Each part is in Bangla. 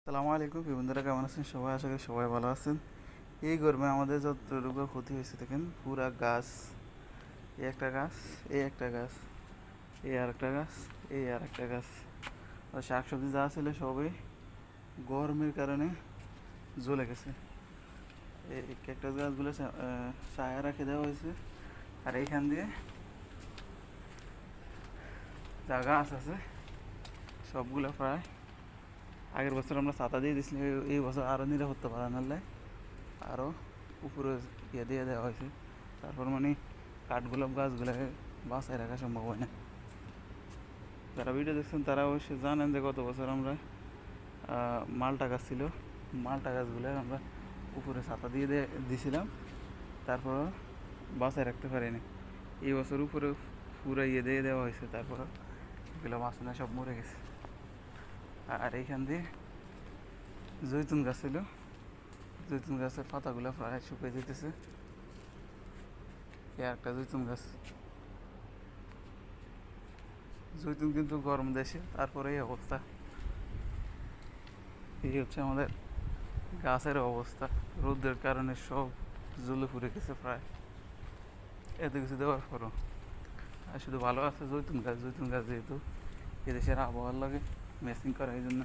সালামু আলাইকুম বন্ধুরা, কেমন আছেন সবাই? আশা করি সবাই ভালো আছেন। এই গরমে আমাদের যতটুকু ক্ষতি হয়েছে দেখেন, পুরা গাছ, এই একটা গাছ, এই একটা গাছ, এই আর একটা গাছ, এই আর একটা গাছ, আর শাকসবজি যা ছিল সবই গরমের কারণে জ্বলে গেছে। এই ক্যাকটাস গাছগুলো ছায়া রাখে দেওয়া হয়েছে। আর এইখান দিয়ে যা গাছ আছে সবগুলো প্রায় আগের বছর আমরা ছাতা দিয়ে দিয়েছিলাম, এই বছর আরও নিরাপত্তা বাড়ানোর লাই আরও উপরে দিয়ে দেওয়া হয়েছে। তারপর মানে কাঠগোলাপ গাছগুলোকে বাঁচায় রাখা সম্ভব হয় না। যারা ভিডিও দেখছেন তারা অবশ্যই জানেন যে গত বছর আমরা মালটা গাছ ছিল, মালটা গাছগুলো আমরা উপরে ছাতা দিয়ে দিয়েছিলাম, তারপর বাঁচায় রাখতে পারিনি। এই বছর উপরে পুরো দিয়ে দেওয়া হয়েছে, তারপর এগুলো বাঁচানো সব মরে গেছে। আর এইখান দিয়ে জৈতুন গাছ ছিল, জৈতুন গাছের পাতাগুলো প্রায় শুকিয়ে যেতেছে। একটা জৈতুন গাছ, জৈতুন কিন্তু গরম দেশে, তারপরে এই অবস্থা। এই হচ্ছে আমাদের গাছের অবস্থা, রোদের কারণে সব জ্বলে পুড়ে গেছে প্রায়। এত কিছু দেওয়ার পরও আর শুধু ভালো আছে জৈতুন গাছ। জৈতুন গাছ যেহেতু এদেশের আবহাওয়ার লাগে ম্যাচিং করা, এই জন্য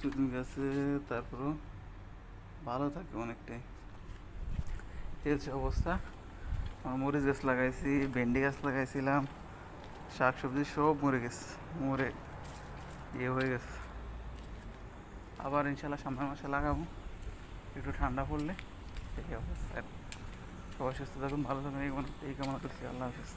জৈতুন গাছে তারপরও ভালো থাকে অনেকটাই। এই হচ্ছে অবস্থা। মরিচ গাছ লাগাইছি, ভেন্ডি গাছ লাগাইছিলাম, শাক সবজি সব মরে গেছে, মরে হয়ে গেছে। আবার ইনশাল্লাহ সামনের মাসে লাগাবো, একটু ঠান্ডা পড়লে। এই অবস্থা। সবাই সুস্থ থাকুন, ভালো থাকুন, এই কামনা করছি। আল্লাহ হাফিজ।